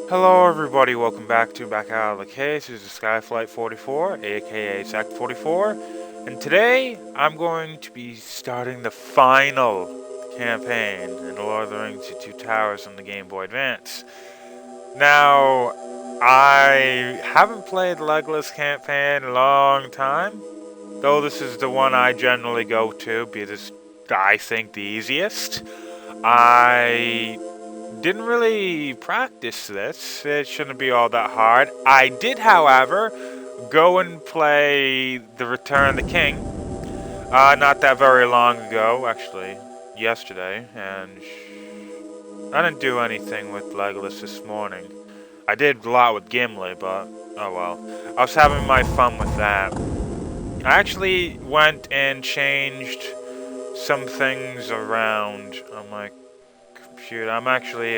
Hello everybody, welcome back out of the case. This is Skyflight 44, aka Sect 44, and today I'm going to be starting the final campaign in The Lord of the Rings: The Two Towers on the Game Boy Advance. Now, I haven't played Legolas campaign in a long time, though this is the one I generally go to because it's, I think, the easiest. I didn't really practice this. It shouldn't be all that hard. I did, however, go and play The Return of the King. Not that very long ago, actually, yesterday, and I didn't do anything with Legolas this morning. I did a lot with Gimli, but oh well. I was having my fun with that. I actually went and changed some things around on my computer. I'm actually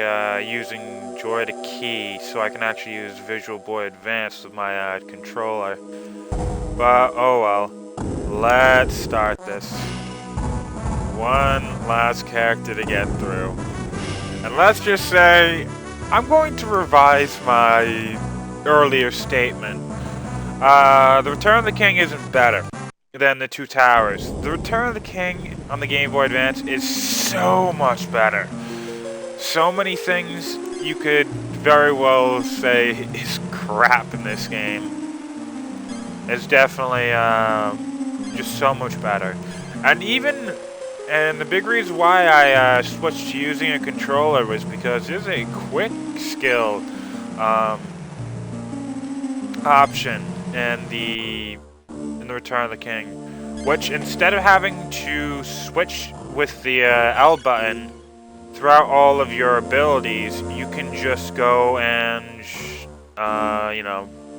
using Joy to Key, so I can actually use Visual Boy Advance with my controller. But oh well, let's start this. One last character to get through, and let's just say I'm going to revise my earlier statement. The Return of the King isn't better than The Two Towers. The Return of the King on the Game Boy Advance is so much better. So many things you could very well say is crap in this game. It's definitely just so much better. And the big reason why I switched to using a controller was because there's a quick skill option in the Return of the King, which instead of having to switch with the L button throughout all of your abilities, you can just go and,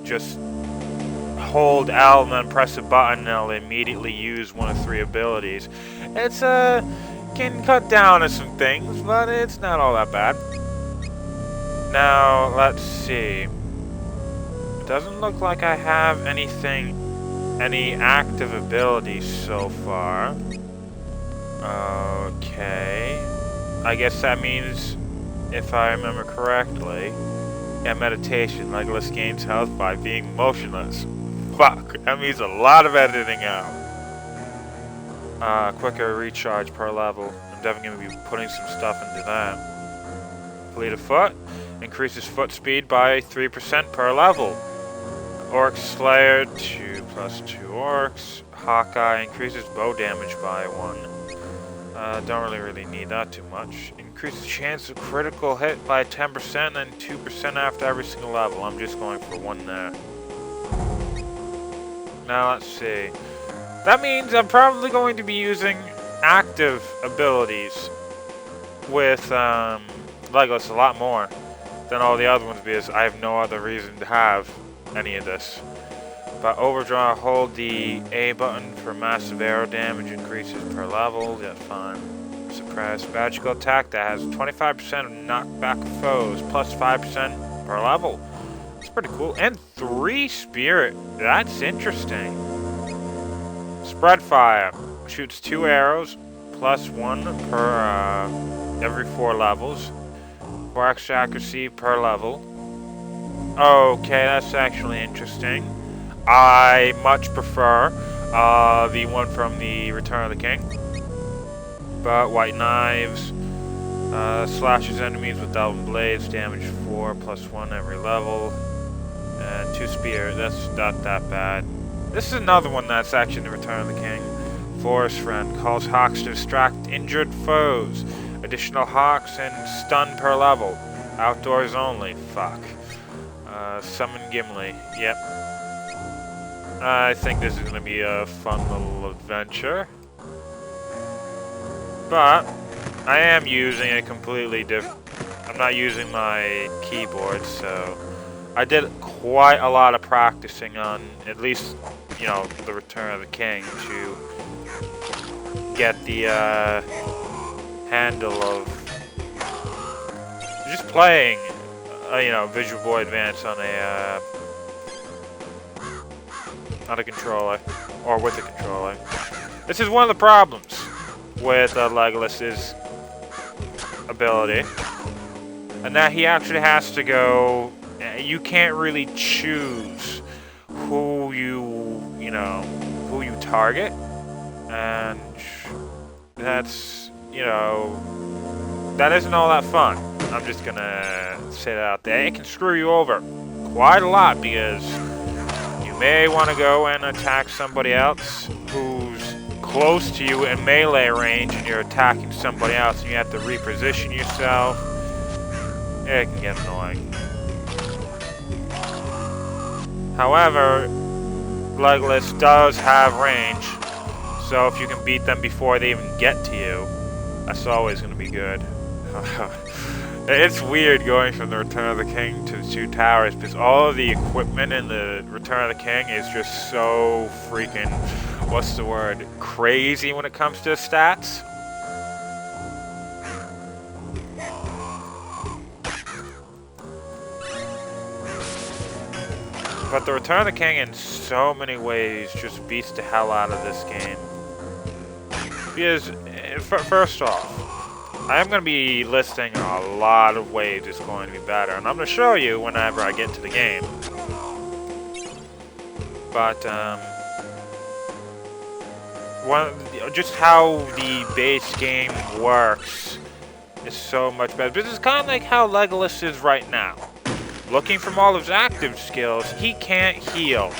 just hold L and then press a button and it'll immediately use one of 3 abilities. It's, can cut down on some things, but it's not all that bad. Now, let's see. It doesn't look like I have any active abilities so far. Okay. I guess that means, if I remember correctly, meditation. Legolas gains health by being motionless. Fuck, that means a lot of editing out. Quicker recharge per level. I'm definitely going to be putting some stuff into that. Fleet of Foot increases foot speed by 3% per level. Orc Slayer 2 plus 2 orcs. Hawkeye increases bow damage by 1. Don't really need that too much. Increases chance of critical hit by 10% and 2% after every single level. I'm just going for 1 there. Now let's see. That means I'm probably going to be using active abilities with Legolas a lot more than all the other ones because I have no other reason to have any of this. But overdraw, hold the A button for massive arrow damage increases per level. That's fine. Suppress magical attack that has 25% of knockback of foes plus 5% per level. That's pretty cool. And 3 spirit. That's interesting. Spread fire shoots 2 arrows plus 1 per every 4 levels. 4 extra accuracy per level. Okay, that's actually interesting. I much prefer the one from the Return of the King. But White Knives slashes enemies with Elven Blades, damage 4 plus 1 every level, and 2 spear. That's not that bad. This is another one that's actually the Return of the King. Forest Friend calls hawks to distract injured foes. Additional hawks and stun per level. Outdoors only. Fuck. Summon Gimli. Yep. I think this is going to be a fun little adventure. But I am using a completely different... I'm not using my keyboard, so I did quite a lot of practicing on at least, the Return of the King to get the handle of just playing, Visual Boy Advance on a controller, or with a controller. This is one of the problems with Legolas's ability. and that he actually has to go. You can't really choose who who you target, and that's, that isn't all that fun. I'm just gonna say that out there. It can screw you over quite a lot because you may want to go and attack somebody else who's close to you in melee range, and you're attacking somebody else, and you have to reposition yourself. It can get annoying. However, Legolas does have range, so if you can beat them before they even get to you, that's always going to be good. It's weird going from the Return of the King to the Two Towers, because all of the equipment in the Return of the King is just so freaking, what's the word, crazy when it comes to stats. But the Return of the King in so many ways just beats the hell out of this game. Because, first off, I am going to be listing a lot of ways it's going to be better, and I'm going to show you whenever I get to the game. But, just how the base game works is so much better. This is kind of like how Legolas is right now. Looking from all of his active skills, he can't heal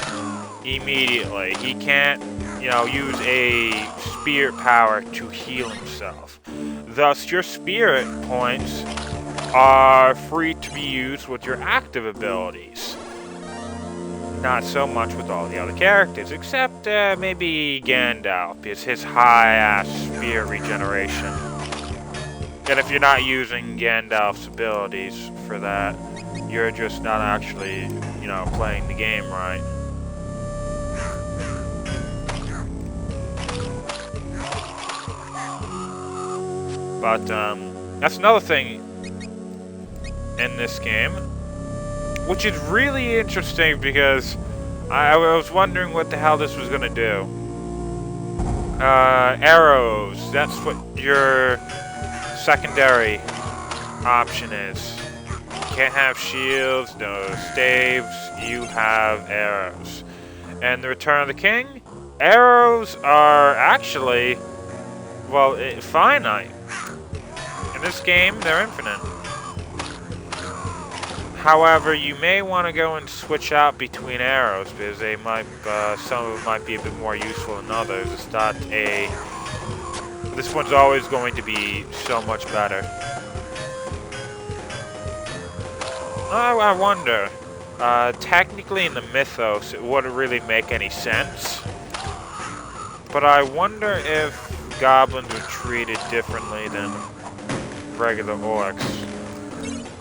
immediately. He can't, use a spirit power to heal himself. Thus, your spirit points are free to be used with your active abilities. Not so much with all the other characters, except maybe Gandalf, because his high-ass spirit regeneration. And if you're not using Gandalf's abilities for that, you're just not actually, playing the game right. But, that's another thing in this game, which is really interesting because I was wondering what the hell this was gonna do. Arrows, that's what your secondary option is. You can't have shields, no staves, you have arrows. And the Return of the King, arrows are actually, well, finite. In this game, they're infinite. However, you may want to go and switch out between arrows because they might, some of them might be a bit more useful than others. It's not this one's always going to be so much better. I wonder. Technically in the mythos, it wouldn't really make any sense. But I wonder if goblins are treated differently than regular orcs.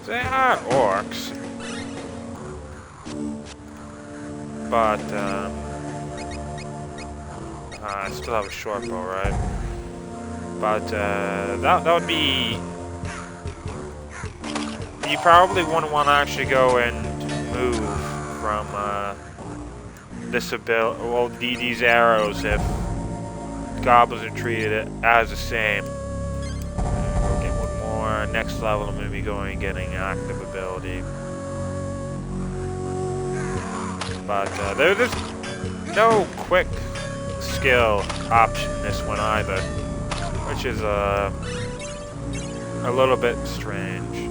They are orcs. But, I still have a short bow, right? But, that would be... You probably wouldn't want to actually go and move from, this ability, well, these arrows if goblins are treated as the same. We'll get one more. Next level, I'm going to be going and getting active ability. But, there's no quick skill option in this one either, which is, a little bit strange.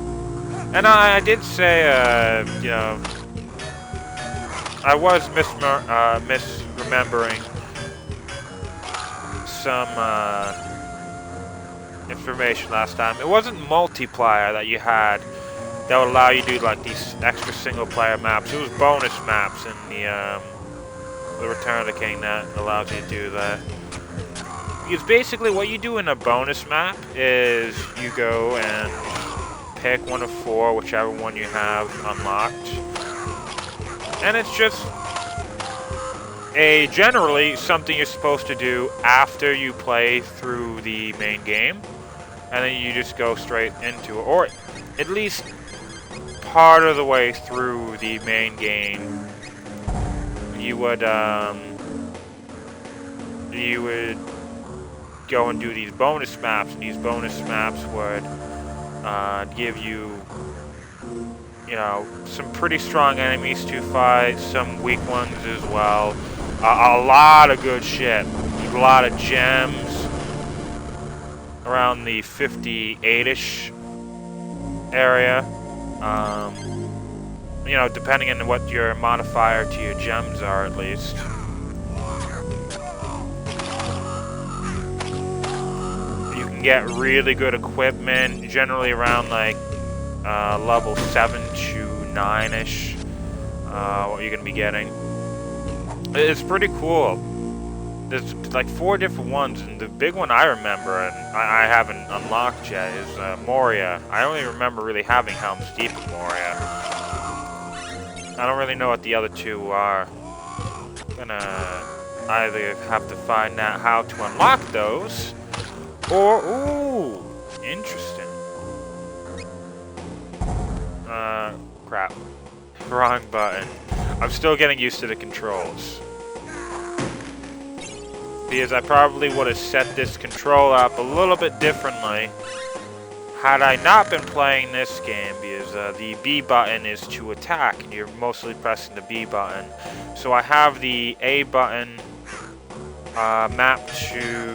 And I did say, I was misremembering some information last time. It wasn't multiplayer that you had that would allow you to do like these extra single-player maps. It was bonus maps in the Return of the King that allows you to do that. Because basically what you do in a bonus map is you go and pick one of 4, whichever one you have unlocked. And it's just generally something you're supposed to do after you play through the main game. And then you just go straight into it. Or at least part of the way through the main game, you would go and do these bonus maps. And these bonus maps would give you you know, some pretty strong enemies to fight, some weak ones as well. A lot of good shit. A lot of gems. Around the 58-ish area. You know, depending on what your modifier to your gems are, at least. You can get really good equipment, generally around like level 7 to 9-ish. What you're gonna be getting. It's pretty cool. There's like 4 different ones, and the big one I remember, and I haven't unlocked yet, is Moria. I only remember really having Helm's Deep in Moria. I don't really know what the other 2 are. I'm gonna either have to find out how to unlock those, or, ooh, interesting. Crap. Wrong button. I'm still getting used to the controls. Because I probably would have set this control up a little bit differently had I not been playing this game, because the B button is to attack, and you're mostly pressing the B button. So I have the A button mapped to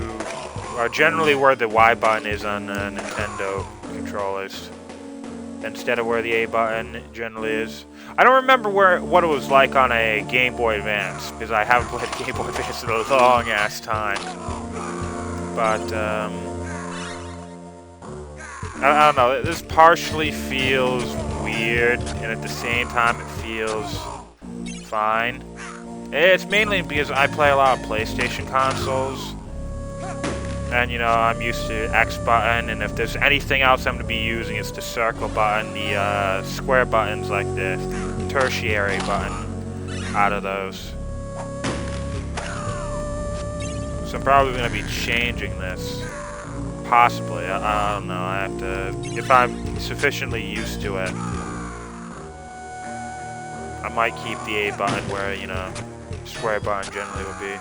generally where the Y button is on Nintendo controllers, instead of where the A button generally is. I don't remember what it was like on a Game Boy Advance, because I haven't played Game Boy Advance in a long ass time. But I don't know, this partially feels weird, and at the same time it feels fine. It's mainly because I play a lot of PlayStation consoles, and you know, I'm used to X button, and if there's anything else I'm going to be using, it's the circle button, the square buttons like the tertiary button out of those. So I'm probably going to be changing this. Possibly, I don't know, I have to, if I'm sufficiently used to it, I might keep the A button where, you know, square button generally would be.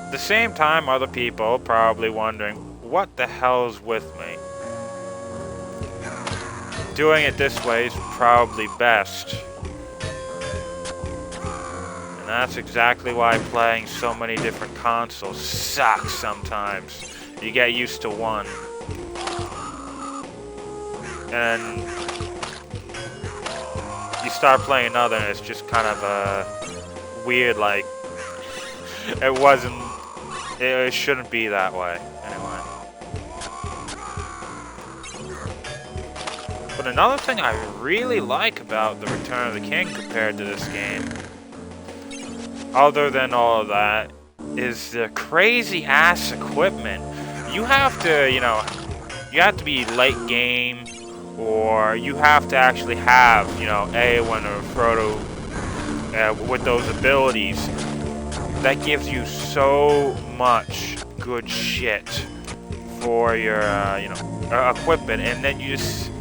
At the same time, other people probably wondering, what the hell's with me? Doing it this way is probably best. And that's exactly why playing so many different consoles sucks sometimes. You get used to one. And you start playing another, and it's just kind of weird, like, it shouldn't be that way, anyway. But another thing I really like about the Return of the King compared to this game, other than all of that, is the crazy ass equipment. You have to, you know, you have to be late game, or you have to actually have, you know, Eowyn or Frodo with those abilities. That gives you so much good shit for your, you know, equipment, and then you just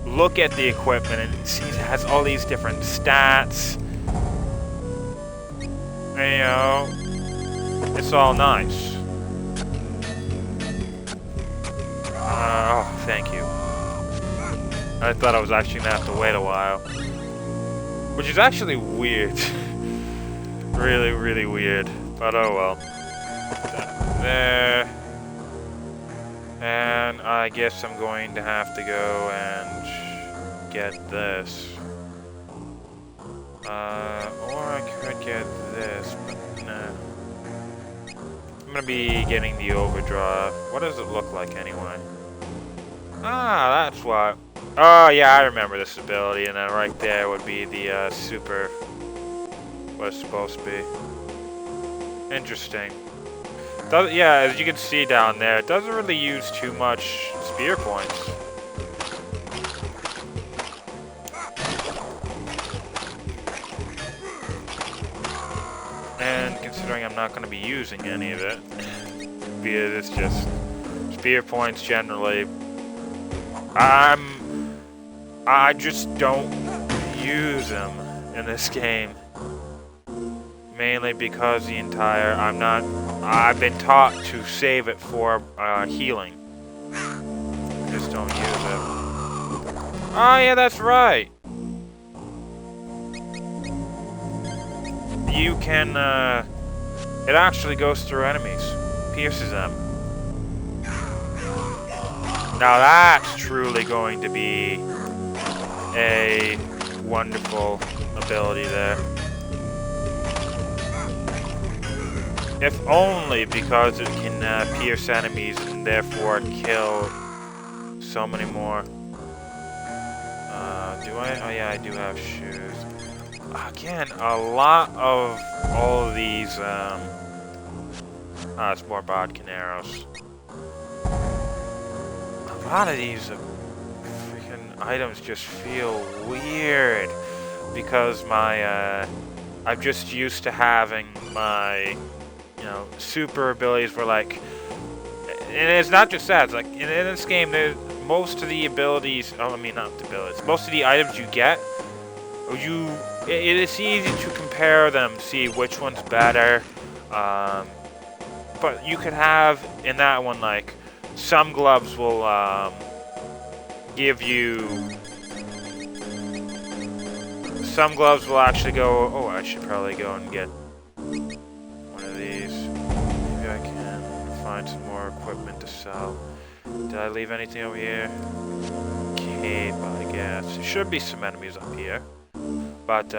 look at the equipment, and it has all these different stats. And, you know, it's all nice. Oh, thank you. I thought I was actually gonna have to wait a while, which is actually weird. Really, really weird. But oh well. There. And I guess I'm going to have to go and get this. Or I could get this, but no. I'm gonna be getting the overdrive. What does it look like anyway? Ah, that's what. Oh yeah, I remember this ability, and then right there would be the super. What it's supposed to be. Interesting. Yeah, as you can see down there, it doesn't really use too much spear points. And considering I'm not going to be using any of it, because it's just spear points generally, I just don't use them in this game. Mainly because I've been taught to save it for healing. Just don't use it. Oh yeah, that's right. You can, it actually goes through enemies. Pierces them. Now that's truly going to be a wonderful ability there. If only because it can pierce enemies and therefore kill so many more. Do I? Oh yeah, I do have shoes. Again, a lot of all of these, it's more bodkin arrows. A lot of these freaking items just feel weird because my, I'm just used to having my, you know, super abilities were like, and it's not just that, it's like, in this game, most of the abilities, I mean, not the abilities, most of the items you get, it is easy to compare them, see which one's better, but you could have, in that one, like, some gloves will, give you, some gloves will actually go, oh, I should probably go and get one of these. Maybe I can find some more equipment to sell. Did I leave anything over here? Cape, I guess. There should be some enemies up here. But,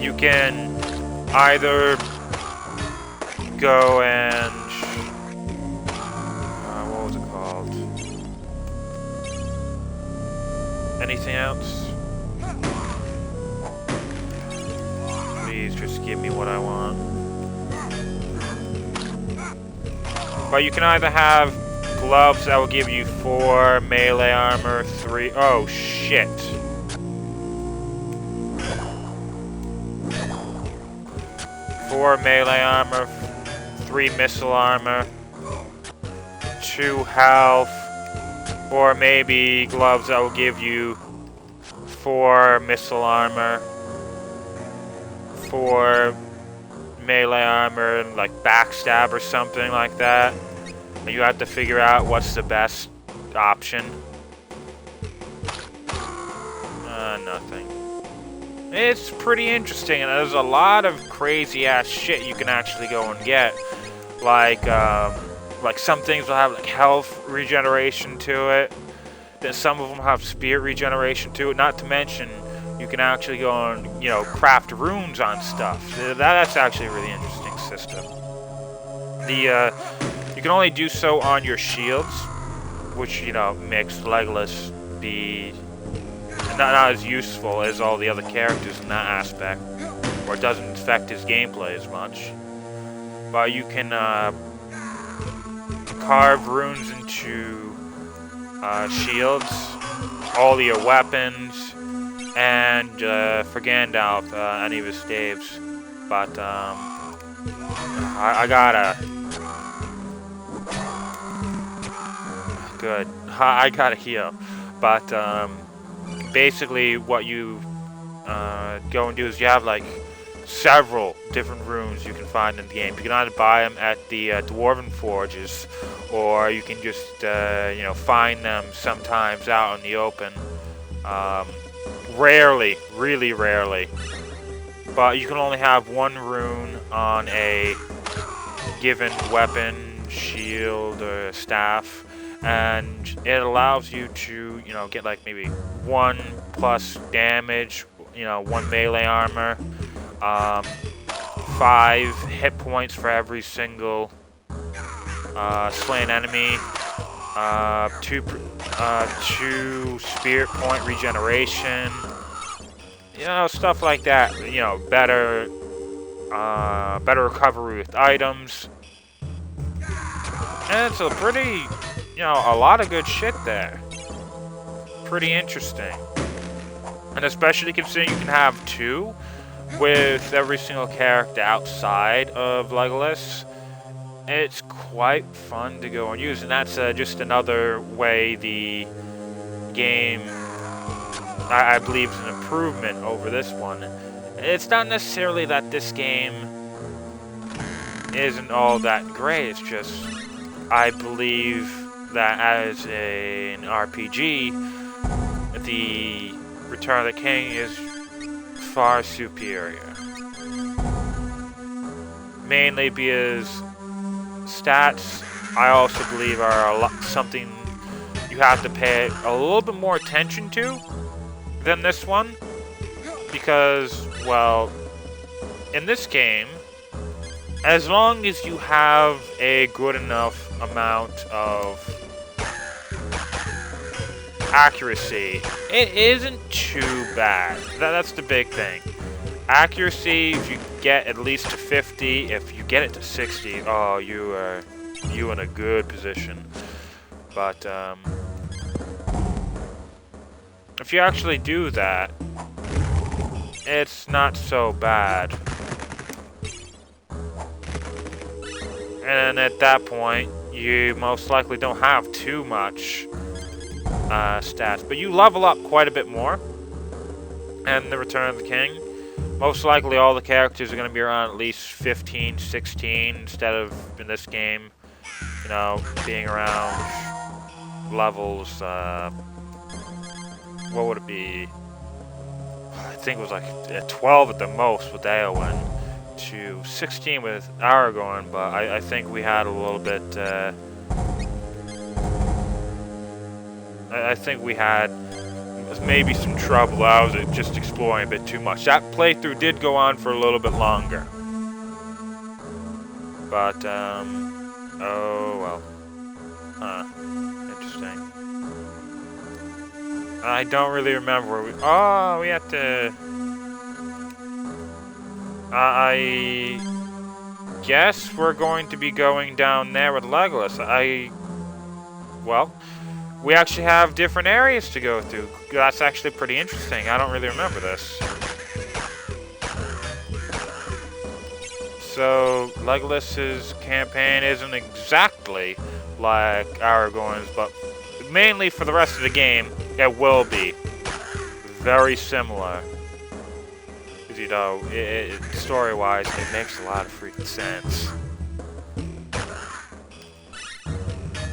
you can either go and, what was it called? Anything else? Please just give me what I want. But you can either have gloves that will give you 4 melee armor, 3... Oh, shit. 4 melee armor, 3 missile armor, 2 health, or maybe gloves that will give you 4 missile armor, 4 melee armor, like backstab or something like that. And you have to figure out what's the best option. Nothing. It's pretty interesting, and there's a lot of crazy ass shit you can actually go and get. Like some things will have like health regeneration to it. Then some of them have spirit regeneration to it. Not to mention, you can actually go and, you know, craft runes on stuff. That's actually a really interesting system. You can only do so on your shields, which, you know, makes Legolas be not as useful as all the other characters in that aspect, or it doesn't affect his gameplay as much. But you can carve runes into shields, all your weapons, and for Gandalf, any of his staves. But I gotta... Good. I gotta heal. But basically what you go and do is you have like several different runes you can find in the game. You can either buy them at the Dwarven Forges, or you can just you know, find them sometimes out in the open. Rarely, really rarely. But you can only have 1 rune on a given weapon, shield, or staff. And it allows you to, you know, get like maybe 1+ damage, you know, 1 melee armor, 5 hit points for every single slain enemy, 2 spirit point regeneration, you know, stuff like that. You know, better recovery with items, and it's a pretty, you know, a lot of good shit there. Pretty interesting. And especially considering you can have 2 with every single character outside of Legolas, it's quite fun to go and use. And that's just another way the game, I believe, is an improvement over this one. It's not necessarily that this game isn't all that great, it's just, I believe that as an RPG, the Return of the King is far superior. Mainly because stats, I also believe, are something you have to pay a little bit more attention to than this one. Because, well, in this game, as long as you have a good enough amount of accuracy, it isn't too bad. That's the big thing. Accuracy, if you get at least to 50, if you get it to 60, oh, you in a good position. But if you actually do that, it's not so bad. And at that point, you most likely don't have too much stats, but you level up quite a bit more. And the Return of the King, most likely all the characters are going to be around at least 15, 16, instead of, in this game, you know, being around levels, what would it be? I think it was like 12 at the most with Eowyn, to 16 with Aragorn, but I think we had a little bit, I think we had maybe some trouble. I was just exploring a bit too much. That playthrough did go on for a little bit longer. But, oh well. Huh. Interesting. I don't really remember where we... Oh, we had to... I guess we're going to be going down there with Legolas. Well, we actually have different areas to go through. That's actually pretty interesting. I don't really remember this. So, Legolas's campaign isn't exactly like Aragorn's, but mainly for the rest of the game, it will be very similar. Because, you know, story-wise, it makes a lot of freaking sense.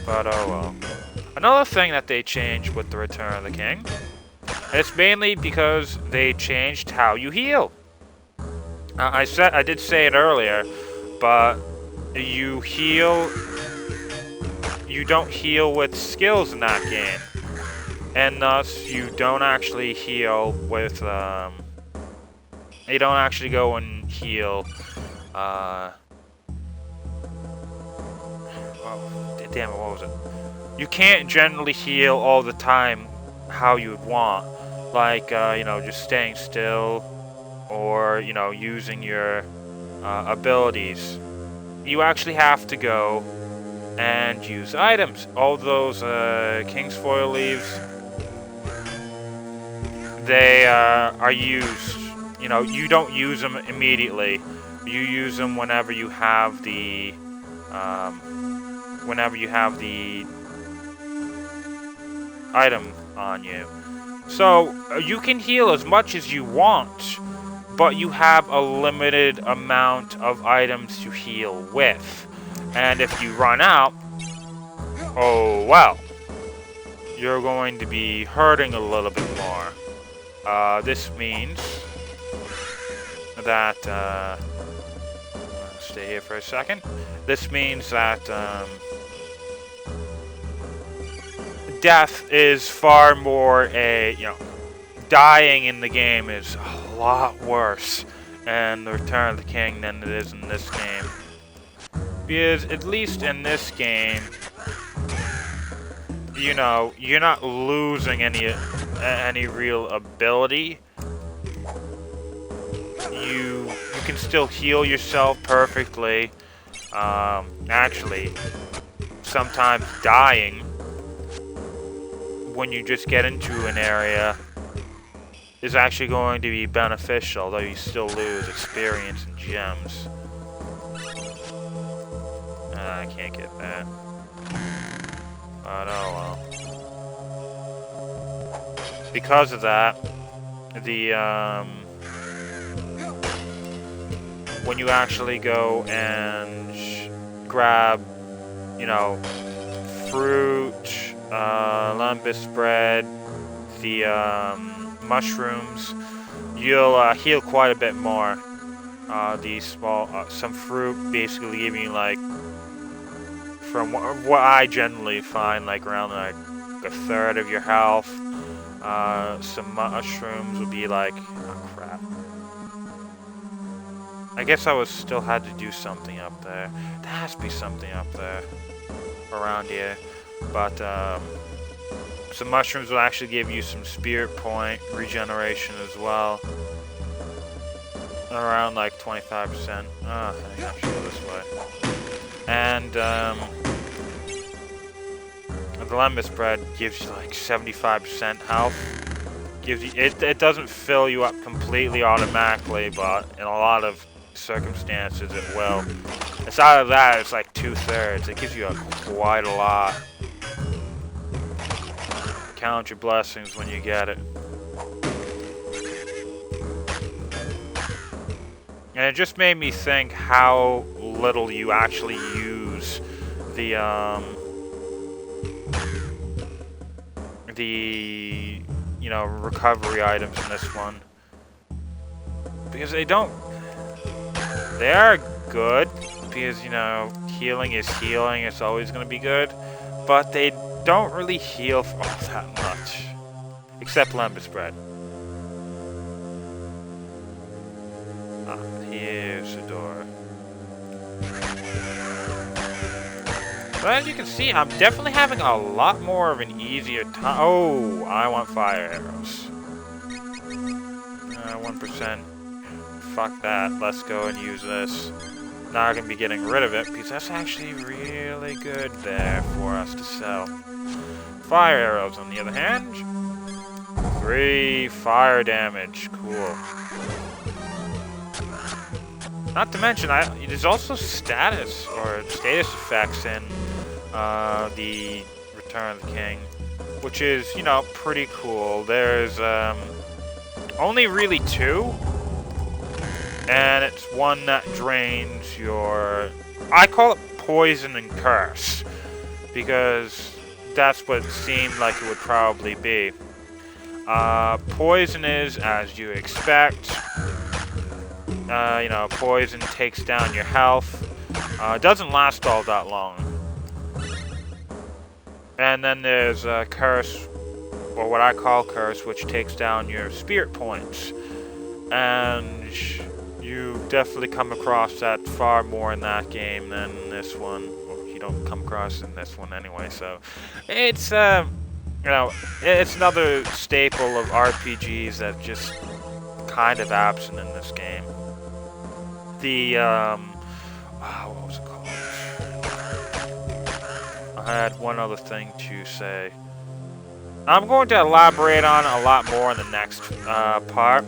But, oh well. Another thing that they changed with the Return of the King, and it's mainly because they changed how you heal. I did say it earlier, but you don't heal with skills in that game, and thus you don't actually heal with, you don't actually go and heal, oh, damn it, what was it? You can't generally heal all the time how you'd want, like, you know, just staying still, or, you know, using your abilities. You actually have to go and use items. All those Kingsfoil leaves, they are used, you know, you don't use them immediately. You use them whenever you have the, item on you. So you can heal as much as you want, but you have a limited amount of items to heal with. And if you run out, oh well, you're going to be hurting a little bit more. This means that, stay here for a second. This means that, death is far more you know, dying in the game is a lot worse in the Return of the King than it is in this game. Because at least in this game, you know, you're not losing any real ability. You can still heal yourself perfectly. Actually, sometimes dying when you just get into an area is actually going to be beneficial, though you still lose experience and gems. I can't get that. But oh well. Because of that, the when you actually go and grab, you know, fruit, lembas bread, the mushrooms, you'll heal quite a bit more. These small, some fruit basically give you like, from what I generally find, like around like a third of your health. Some mushrooms will be like, oh crap. I guess I still had to do something up there. There has to be something up there around here. But some mushrooms will actually give you some spirit point regeneration as well. Around like 25%. I think I should go this way. And the Legolas bread gives you like 75% health. Gives you it doesn't fill you up completely automatically, but in a lot of circumstances it will. Aside of that, it's like 2/3. It gives you quite a lot. Count your blessings when you get it. And it just made me think how little you actually use the you know, recovery items in this one, because they are good, because, you know, healing is healing, it's always going to be good, but they don't really heal for all that much, except Legolas bread. Here's the door. But as you can see, I'm definitely having a lot more of an easier time. Oh, I want fire arrows. 1%. Fuck that. Let's go and use this. Now I'm going to be getting rid of it, because that's actually really good there for us to sell. Fire arrows, on the other hand. 3 fire damage. Cool. Not to mention, there's also status effects in the Return of the King, which is, you know, pretty cool. There's only really 2, and it's one that drains your... I call it poison and curse, because that's what it seemed like it would probably be. Poison is, as you expect, you know, poison takes down your health. It doesn't last all that long. And then there's curse, or what I call curse, which takes down your spirit points. And you definitely come across that far more in that game than in this one. Well, you don't come across in this one anyway, so it's you know, it's another staple of RPGs that's just kind of absent in this game. The what was it called? I had one other thing to say. I'm going to elaborate on a lot more in the next part.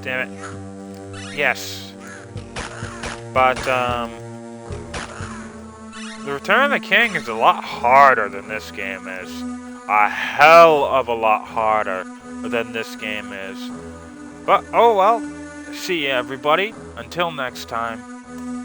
Damn it. Yes. But the Return of the King is a lot harder than this game is. A hell of a lot harder than this game is. But oh well. See ya, everybody. Until next time.